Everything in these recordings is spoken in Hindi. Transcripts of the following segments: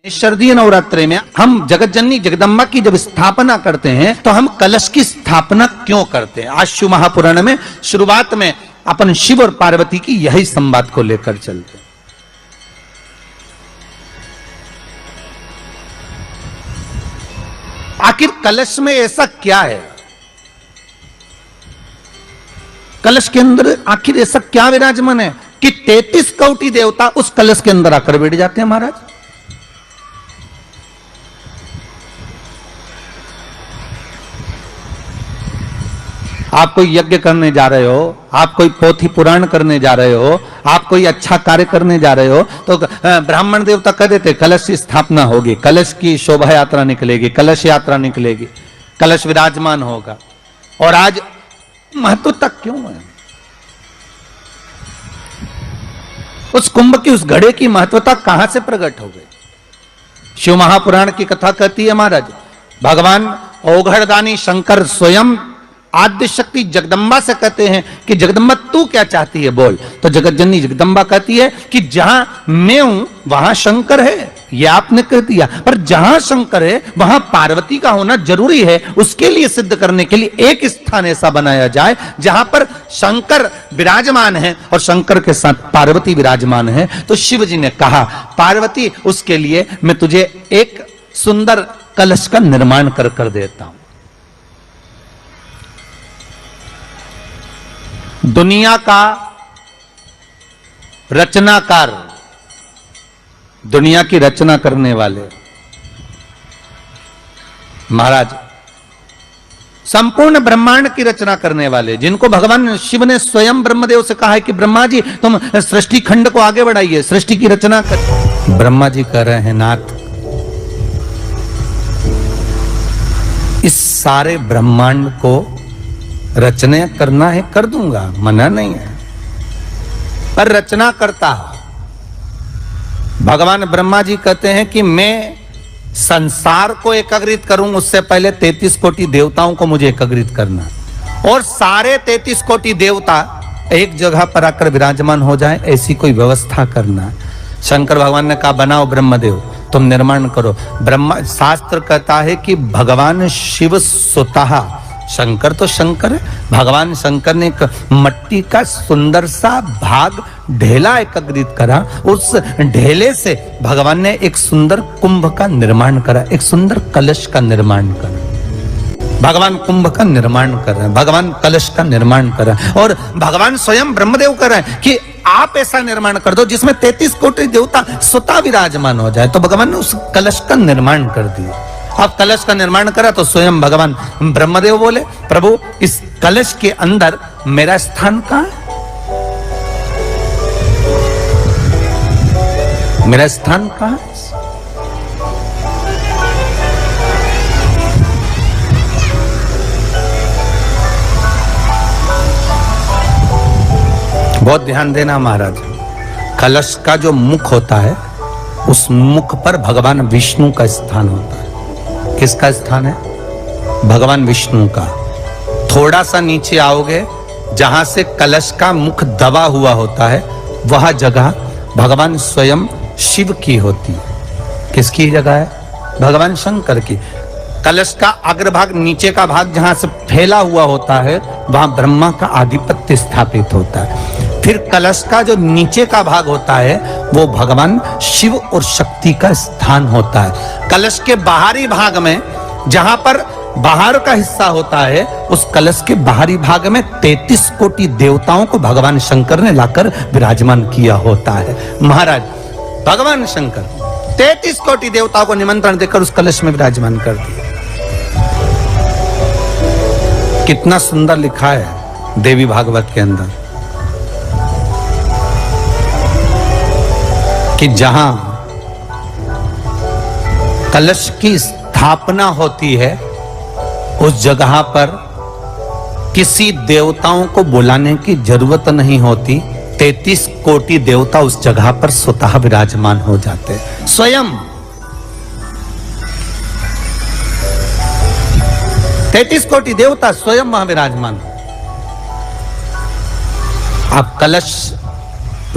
शारदीय नवरात्रि में हम जगत जननी जगदम्बा की जब स्थापना करते हैं तो हम कलश की स्थापना क्यों करते हैं? आज शिव महापुराण में शुरुआत में अपन शिव और पार्वती की यही संवाद को लेकर चलते हैं। आखिर कलश में ऐसा क्या है? कलश के अंदर आखिर ऐसा क्या विराजमान है कि 33 कोटि देवता उस कलश के अंदर आकर बैठ जाते हैं? महाराज, आप कोई यज्ञ करने जा रहे हो, आप कोई पोथी पुराण करने जा रहे हो, आप कोई अच्छा कार्य करने जा रहे हो तो ब्राह्मण देवता कह देते कलश की स्थापना होगी, कलश की शोभा यात्रा निकलेगी, कलश यात्रा निकलेगी, कलश विराजमान होगा। और आज महत्व तक क्यों है? उस कुंभ की, उस घड़े की महत्वता कहां से प्रकट हो गई? शिव महापुराण की कथा कहती है महाराज, भगवान औघड़दानी शंकर स्वयं आद्य शक्ति जगदम्बा से कहते हैं कि जगदम्बा तू क्या चाहती है बोल। तो जगत जननी जगदम्बा कहती है कि जहां मैं हूं वहां शंकर है। यह आपने कह दिया, पर जहां शंकर है वहां पार्वती का होना जरूरी है। उसके लिए सिद्ध करने के लिए एक स्थान ऐसा बनाया जाए जहां पर शंकर विराजमान है और शंकर के साथ पार्वती विराजमान है। तो शिव जी ने कहा पार्वती, उसके लिए मैं तुझे एक सुंदर कलश का निर्माण कर देता हूं। दुनिया का रचनाकार, दुनिया की रचना करने वाले महाराज, संपूर्ण ब्रह्मांड की रचना करने वाले, जिनको भगवान शिव ने स्वयं ब्रह्मदेव से कहा है कि ब्रह्मा जी तुम सृष्टि खंड को आगे बढ़ाइए, सृष्टि की रचना कर। ब्रह्मा जी कह रहे हैं नाथ, इस सारे ब्रह्मांड को रचना करना है कर दूंगा, मना नहीं है, पर रचना करता भगवान ब्रह्मा जी कहते हैं कि मैं संसार को एकाग्रित करूं उससे पहले 33 कोटि देवताओं को मुझे एकाग्रित करना, और सारे 33 कोटि देवता एक जगह पर आकर विराजमान हो जाए ऐसी कोई व्यवस्था करना। शंकर भगवान ने कहा बनाओ ब्रह्मदेव, तुम निर्माण करो। ब्रह्मा, शास्त्र कहता है कि भगवान शिव स्वतः, शंकर तो शंकर है, भगवान शंकर ने एक मट्टी का सुंदर सा भाग ढेला एकत्रित करा, उस ढेले से भगवान ने एक सुंदर कुंभ का निर्माण करा, एक सुंदर कलश का निर्माण करा। भगवान कुंभ का निर्माण कर रहे हैं, भगवान कलश का निर्माण कर रहे हैं, और भगवान स्वयं ब्रह्मदेव कर रहे हैं कि आप ऐसा निर्माण कर दो जिसमें 33 कोटि देवता स्वतः विराजमान हो जाए। तो भगवान ने उस कलश का निर्माण कर दिया। अब कलश का निर्माण करा तो स्वयं भगवान ब्रह्मदेव बोले प्रभु इस कलश के अंदर मेरा स्थान कहां है? मेरा स्थान कहां है? बहुत ध्यान देना महाराज, कलश का जो मुख होता है उस मुख पर भगवान विष्णु का स्थान होता है। किसका स्थान है? भगवान विष्णु का। थोड़ा सा नीचे आओगे, जहां से कलश का मुख दबा हुआ होता है वह जगह भगवान स्वयं शिव की होती है। किसकी जगह है? भगवान शंकर की। कलश का अग्रभाग, नीचे का भाग जहां से फैला हुआ होता है वहां ब्रह्मा का आधिपत्य स्थापित होता है। फिर कलश का जो नीचे का भाग होता है वो भगवान शिव और शक्ति का स्थान होता है। कलश के बाहरी भाग में, जहां पर बाहर का हिस्सा होता है, उस कलश के बाहरी भाग में 33 कोटि देवताओं को भगवान शंकर ने लाकर विराजमान किया होता है। महाराज भगवान शंकर 33 कोटि देवताओं को निमंत्रण देकर उस कलश में विराजमान कर दिया। कितना सुंदर लिखा है देवी भागवत के अंदर कि जहां कलश की स्थापना होती है उस जगह पर किसी देवताओं को बुलाने की जरूरत नहीं होती। 33 कोटि देवता उस जगह पर स्वतः विराजमान हो जाते हैं। स्वयं 33 कोटि देवता स्वयं वहां विराजमान। अब कलश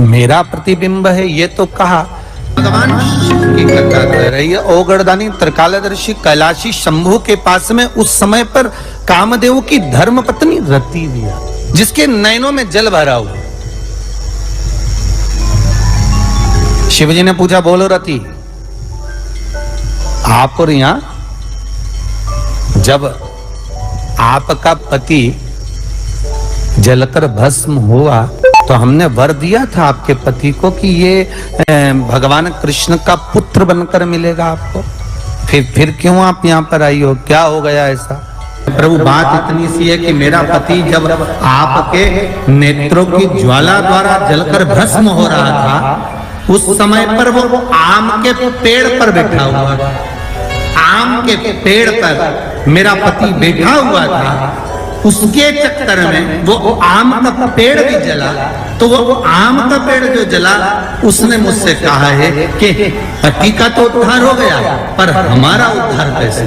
मेरा प्रतिबिंब है ये तो कहा, भगवान शिव की कथा कह रही है। ओगड़दानी त्रिकालदर्शी कैलाशी शंभु के पास में उस समय पर कामदेव की धर्म पत्नी रति दिया, जिसके नयनों में जल भरा हुआ। शिवजी ने पूछा, बोलो रति, आप और यहां जब आपका पति जलकर भस्म हुआ तो हमने वर दिया था आपके पति को कि ये भगवान कृष्ण का पुत्र बनकर मिलेगा आपको, फिर क्यों आप यहाँ पर आई हो, क्या हो गया ऐसा? प्रभु बात इतनी सी है कि मेरा पति जब आपके नेत्रों की ज्वाला द्वारा जलकर भस्म हो रहा था, उस समय पर वो आम के पेड़ पर बैठा हुआ था। आम के पेड़ पर मेरा पति बैठा हुआ था, उसके चक्कर में वो आम का पेड़ भी जला। तो वो आम का पेड़ जो जला, उसने मुझसे कहा है कि पति का तो उद्धार हो गया, पर हमारा उद्धार कैसे?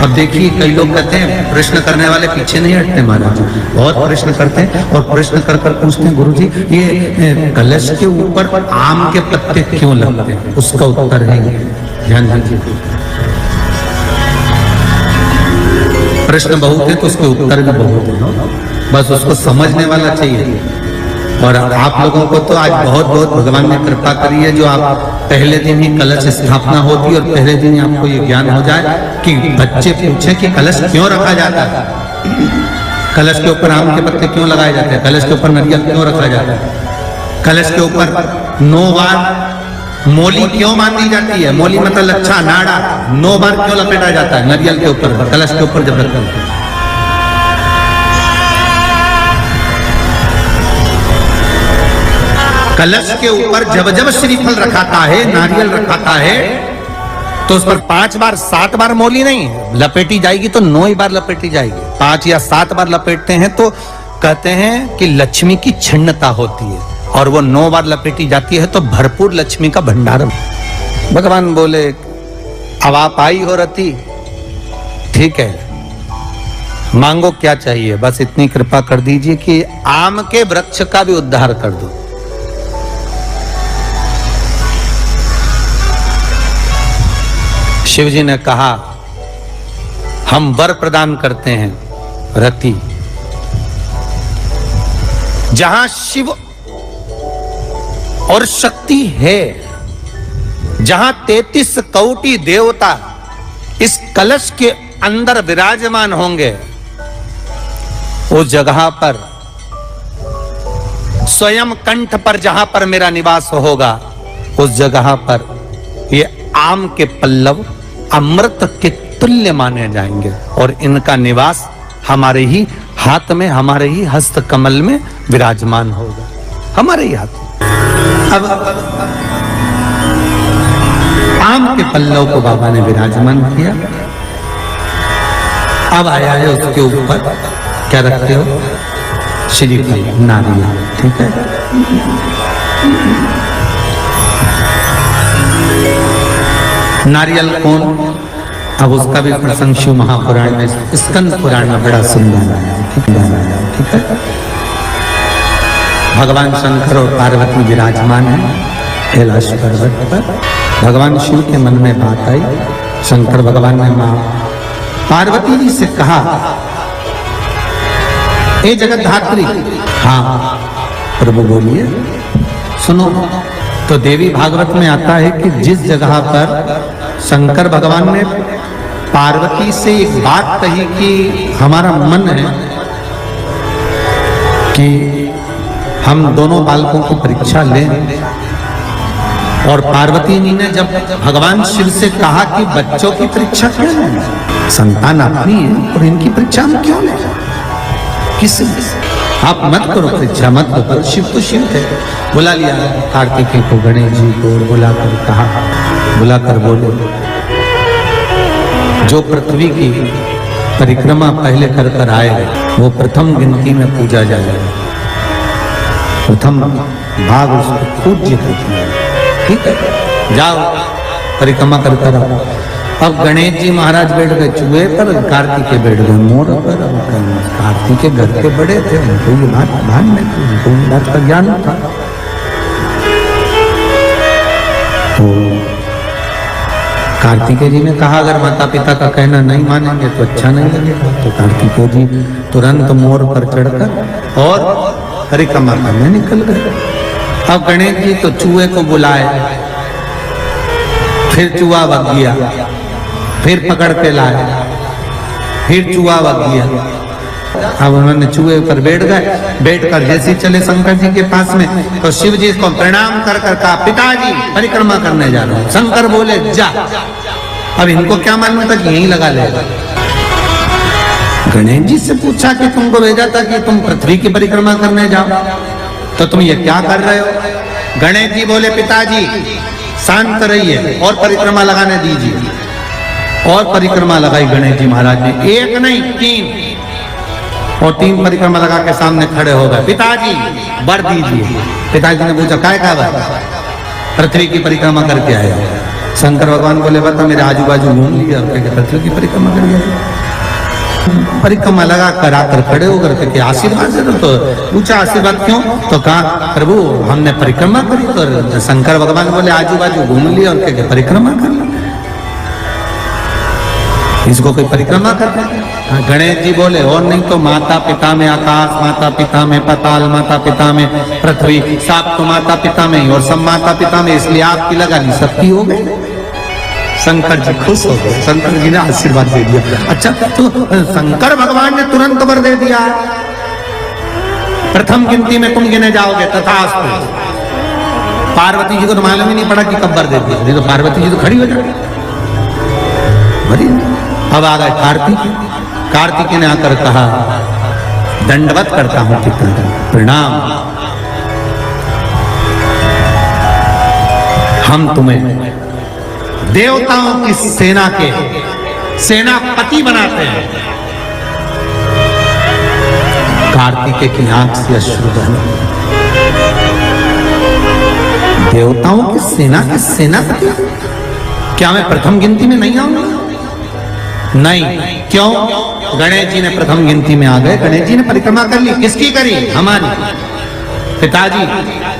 अब देखिए, कई लोग कहते हैं प्रश्न करने वाले पीछे नहीं हटते महाराज, बहुत प्रश्न करते हैं और प्रश्न कर कर पूछते हैं, गुरुजी ये कलश के ऊपर आम के पत्ते क्यों लगते हैं? उसका उत्तर है, ध्यान दीजिए। प्रश्न बहुत है तो उसके उत्तर भी बहुत है, बस उसको समझने वाला चाहिए। और आप लोगों को तो आज बहुत बहुत भगवान ने कृपा करी है, जो आप पहले दिन ही कलश स्थापना होती और पहले दिन ही आपको ये ज्ञान हो जाए कि बच्चे पूछे कि कलश क्यों रखा जाता है, कलश के ऊपर आम के पत्ते क्यों लगाए जाते हैं, कलश के ऊपर नारियल क्यों रखा जाता है, कलश के ऊपर 9 बार मोली क्यों बांधी जाती है, मोली मतलब लच्छा नाड़ा 9 बार क्यों लपेटा जाता है नारियल के ऊपर, कलश के ऊपर जब रखते हैं। कलश के ऊपर जब जब श्रीफल रखाता है, नारियल रखाता है, तो उस पर 5 बार 7 बार मोली नहीं लपेटी जाएगी, तो 9 ही बार लपेटी जाएगी। 5 या 7 बार लपेटते हैं तो कहते हैं कि लक्ष्मी की छिन्नता होती है, और वो 9 बार लपेटी जाती है तो भरपूर लक्ष्मी का भंडार। भगवान बोले, अब आप आई हो रति, ठीक है, मांगो क्या चाहिए, बस इतनी कृपा कर दीजिए कि आम के वृक्ष का भी उद्धार कर दो। शिवजी ने कहा, हम वर प्रदान करते हैं रति, जहां शिव और शक्ति है, जहां 33 कोटि देवता इस कलश के अंदर विराजमान होंगे, उस जगह पर स्वयं कंठ पर जहां पर मेरा निवास होगा, उस जगह पर ये आम के पल्लव अमृत के तुल्य माने जाएंगे, और इनका निवास हमारे ही हाथ में, हमारे ही हस्त कमल में विराजमान होगा, हमारे ही हाथ में। अब आम के पल्लव को बाबा ने विराजमान किया। अब आया है उसके ऊपर क्या रखते हो, श्रीफल नारियल, ठीक है। नारियल कौन, अब उसका भी प्रसंग शिव महापुराण में, स्कंद पुराण में बड़ा सुंदर है, ठीक है। भगवान शंकर और पार्वती विराजमान है कैलाश पर्वत पर। भगवान शिव के मन में बात आई, शंकर भगवान ने मां पार्वती जी से कहा, ए जगत धात्री। हाँ प्रभु बोलिए, सुनो। तो देवी भागवत में आता है कि जिस जगह पर शंकर भगवान ने पार्वती से एक बात कही कि हमारा मन है कि हम दोनों बालकों की परीक्षा लें, और पार्वती जी ने जब भगवान शिव से कहा कि बच्चों की परीक्षा क्यों लें, संतान अपनी है और इनकी परीक्षा हम क्यों लें, किस आप मत करो परीक्षा, मत करो, शिव तो शिव थे। बुला लिया कार्तिकेय को, गणेश जी को बुलाकर कहा, बुलाकर बोले, जो पृथ्वी की परिक्रमा पहले कर कर आए वो प्रथम गिनती में पूजा जाएगा, प्रथम भाग उसको पूज्य होती है, ठीक है, जाओ परिक्रमा कर कर आओ। अब गणेश जी महाराज बैठ गए चूहे पर, कार्तिकेय बैठ गए मोर पर। कार्तिकेय घर के बड़े थे, उनको ये बात ध्यान में थी, उनको बात का ज्ञान था। कार्तिकेय जी ने कहा अगर माता पिता का कहना नहीं मानेंगे तो अच्छा नहीं लगेगा। तो कार्तिकेय जी तुरंत मोर पर चढ़कर और परिक्रमा करने निकल गए। अब गणेश जी तो चूहे को बुलाए, फिर चूहा भग गया, फिर पकड़ के लाए, फिर चूहा भग गया। अब उन्होंने चूहे पर बैठ गए, बैठकर जैसे चले शंकर जी के पास में तो शिव जी को प्रणाम कर कर कहा पिताजी परिक्रमा करने जा रहा हूं। शंकर बोले जा। अब इनको क्या मालूम था कि यहीं लगा लेगा। गणेश जी से पूछा कि तुमको भेजा था कि तुम पृथ्वी की परिक्रमा करने जाओ, तो तुम ये क्या कर रहे हो। गणेश जी बोले पिताजी शांत रहिए और परिक्रमा लगाने दीजिए। और परिक्रमा लगाई गणेश जी महाराज ने, एक नहीं 3, और 3 परिक्रमा लगा के सामने खड़े हो गए। पिताजी वर दीजिए। पिताजी ने पूछा काय का वर। पृथ्वी की परिक्रमा करके आया। शंकर भगवान बोले बता मेरे आजू बाजू घूम लिया और पृथ्वी की परिक्रमा कर गया। परिक्रमा लगा कर आकर खड़े होकर के आशीर्वाद दे दो। तो पूछा आशीर्वाद क्यों, तो कहा प्रभु हमने परिक्रमा करी। तो शंकर भगवान बोले आजू बाजू घूम लिया और क्या परिक्रमा कर लिया, इसको कोई परिक्रमा करते हैं। गणेश जी बोले और नहीं तो माता पिता में आकाश, माता पिता में पाताल, माता पिता में पृथ्वी, सब तो माता पिता में ही और सब माता पिता में, इसलिए आपकी लगा ली सबकी हो गई। शंकर जी खुश हो गए, शंकर जी ने आशीर्वाद दे दिया। अच्छा तो शंकर भगवान ने तुरंत वर दे दिया, प्रथम गिनती में तुम गिने जाओगे तथास्तु। पार्वती जी को तो मालूम ही नहीं पड़ा कि कब वर दे दिया, नहीं तो पार्वती जी तो खड़ी हो जाती। अब आ गए कार्तिक ने आकर कहा दंडवत करता हूं पिता, प्रणाम। हम तुम्हें देवताओं की सेना के सेनापति बनाते हैं। कार्तिकेय की आंख से अश्रु बहे। देवताओं की सेना के सेनापति, क्या मैं प्रथम गिनती में नहीं आऊंगा? नहीं। क्यों? गणेश जी ने प्रथम गिनती में आ गए। गणेश जी ने परिक्रमा कर ली, किसकी करी? हमारी। पिताजी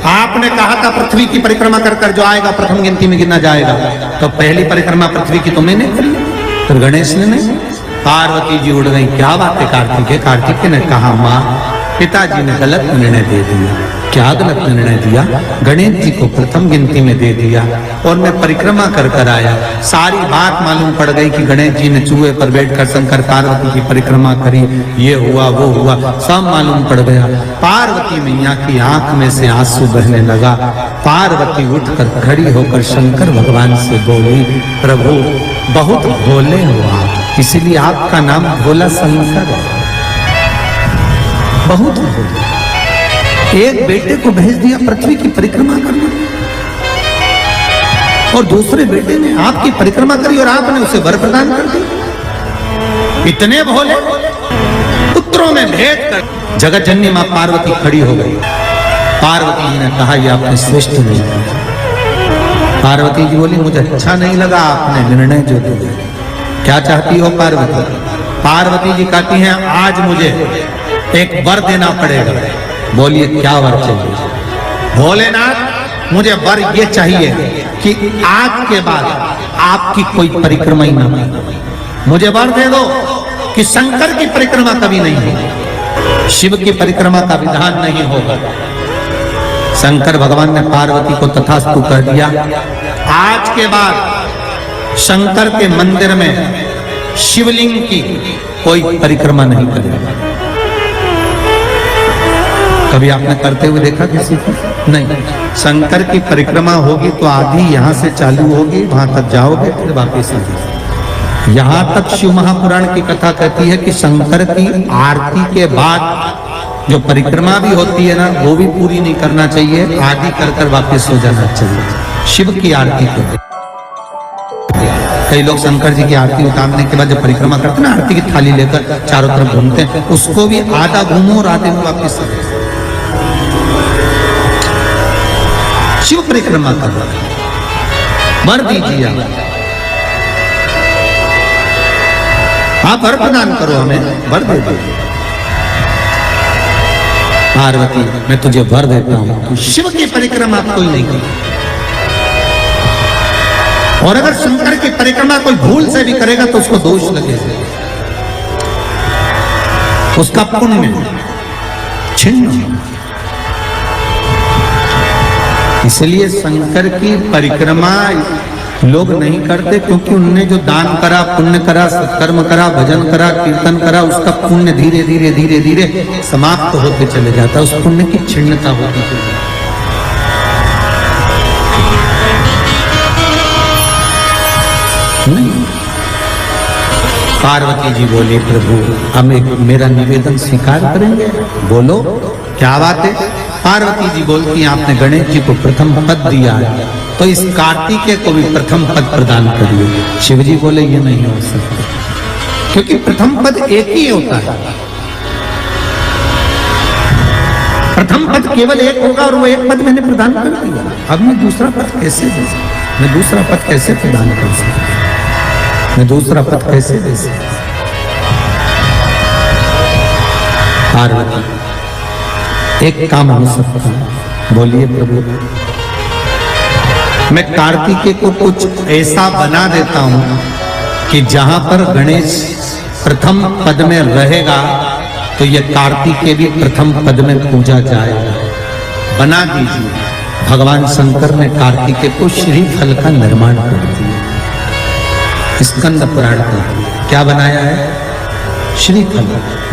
आपने कहा था पृथ्वी की परिक्रमा कर कर जो आएगा प्रथम गिनती में गिना जाएगा, तो पहली परिक्रमा पृथ्वी की तुमने नहीं करी, फिर गणेश ने नहीं। पार्वती जी उड़ गई, क्या बात है कार्तिकेय? कार्तिकेय ने कहा माँ पिताजी ने गलत निर्णय दे दिया। क्या गलत निर्णय दिया? गणेश जी को प्रथम गिनती में दे दिया और मैं परिक्रमा कर कर आया। सारी बात मालूम पड़ गई कि गणेश जी ने चूहे पर बैठकर शंकर पार्वती की परिक्रमा करी, ये हुआ वो हुआ, सब मालूम पड़ गया। पार्वती मैया की आंख में से आंसू बहने लगा। पार्वती उठकर खड़ी होकर शंकर भगवान से बोली प्रभु बहुत भोले हो आप, इसीलिए आपका नाम भोला शंकर है। बहुत भोले। एक बेटे को भेज दिया पृथ्वी की परिक्रमा करने और दूसरे बेटे ने आपकी परिक्रमा करी और आपने उसे वर प्रदान कर दिया। इतने भोले, पुत्रों में भेद कर। जगत जननी मां पार्वती खड़ी हो गई। पार्वती जी ने कहा यह आपने श्रेष्ठ नहीं किया। पार्वती जी बोली मुझे अच्छा नहीं लगा आपने निर्णय जो दिया। क्या चाहती हो पार्वती? पार्वती जी कहती हैं आज मुझे एक वर देना पड़ेगा। बोलिए क्या वर चाहिए? भोलेनाथ मुझे वर ये चाहिए कि आज के बाद आपकी कोई परिक्रमा ही ना हो। मुझे वर दे दो कि शंकर की परिक्रमा कभी नहीं होगी, शिव की परिक्रमा का विधान नहीं होगा। शंकर भगवान ने पार्वती को तथास्तु कह दिया। आज के बाद शंकर के मंदिर में शिवलिंग की कोई परिक्रमा नहीं करेगा। कभी आपने करते हुए देखा किसी को? नहीं। शंकर की परिक्रमा होगी तो आधी यहां से चालू होगी, वहां तक जाओगे फिर वापस आएगी। यहां तक शिव महापुराण की कथा कहती है कि शंकर की आरती के बाद जो परिक्रमा भी होती है ना वो भी पूरी नहीं करना चाहिए, आधी कर कर वापस हो जाना चाहिए। शिव की आरती को कई लोग शंकर जी की आरती उतारने के बाद जब परिक्रमा करते हैं ना, आरती की थाली लेकर चारों तरफ घूमते हैं, उसको भी आधा घूमो और आधे में वापस शिव परिक्रमा कर रहा है। वर दीजिए आप वर प्रदान करो, हमें वर दे दो। पार्वती मैं तुझे वर देता हूं, तू शिव की परिक्रमा कोई नहीं कर। और अगर शंकर की परिक्रमा कोई भूल से भी करेगा तो उसको दोष लगेगा, उसका पुण्य छिन्न होगा। इसलिए शंकर की परिक्रमा लोग नहीं करते, क्योंकि उनने जो दान करा, पुण्य करा, सत्कर्म करा, भजन करा, कीर्तन करा, उसका पुण्य धीरे धीरे धीरे धीरे समाप्त होते चले जाता है, उस पुण्य की क्षीणता होती चली जाती नहीं। पार्वती जी बोली, प्रभु हम एक मेरा निवेदन स्वीकार करेंगे, बोलो क्या बात है। पार्वती जी बोलती, आपने गणेश जी को प्रथम पद दिया है, तो इस कार्तिकेय को भी प्रथम पद प्रदान करिए। शिव जी बोले, ये नहीं हो सकता, क्योंकि प्रथम पद एक ही होता है, प्रथम पद केवल एक होगा और वो एक पद मैंने प्रदान कर दिया, अब मैं दूसरा पद कैसे दे सकता, मैं दूसरा पद कैसे प्रदान कर सकता, मैं दूसरा पद कैसे दे सकता। पार्वती, एक काम हो सकता है, बोलिए प्रभु। मैं कार्तिकेय को कुछ ऐसा बना देता हूं कि जहां पर गणेश प्रथम पद में रहेगा तो ये कार्तिकेय भी प्रथम पद में पूजा जाएगा, बना दीजिए। भगवान शंकर ने कार्तिकेय को श्रीफल का निर्माण कर दिया, स्कंद पुराण में क्या बनाया है, श्रीफल,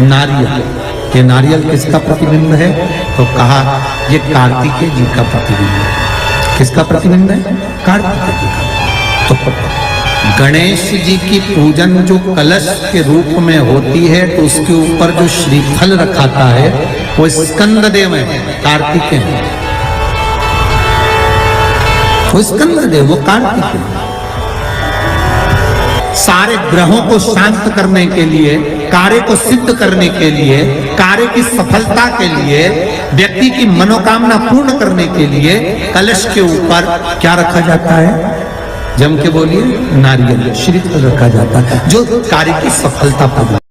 नारियल। ये नारियल किसका प्रतिबिंब है, तो कहा ये कार्तिकेय जी का प्रतिबिंब है। किसका प्रतिबिंब है, कार्तिकेय जी का। तो गणेश जी की पूजन जो कलश के रूप में होती है, तो उसके ऊपर जो श्रीफल रखाता है वो स्कंददेव है, कार्तिकेय है, वो स्कंददेव, वो कार्तिकेय। सारे ग्रहों को शांत करने के लिए, कार्य को सिद्ध करने के लिए, कार्य की सफलता के लिए, व्यक्ति की मनोकामना पूर्ण करने के लिए कलश के ऊपर क्या रखा जाता है, जम के बोलिए, नारियल, श्रीफल रखा जाता है, जो कार्य की सफलता प्रदान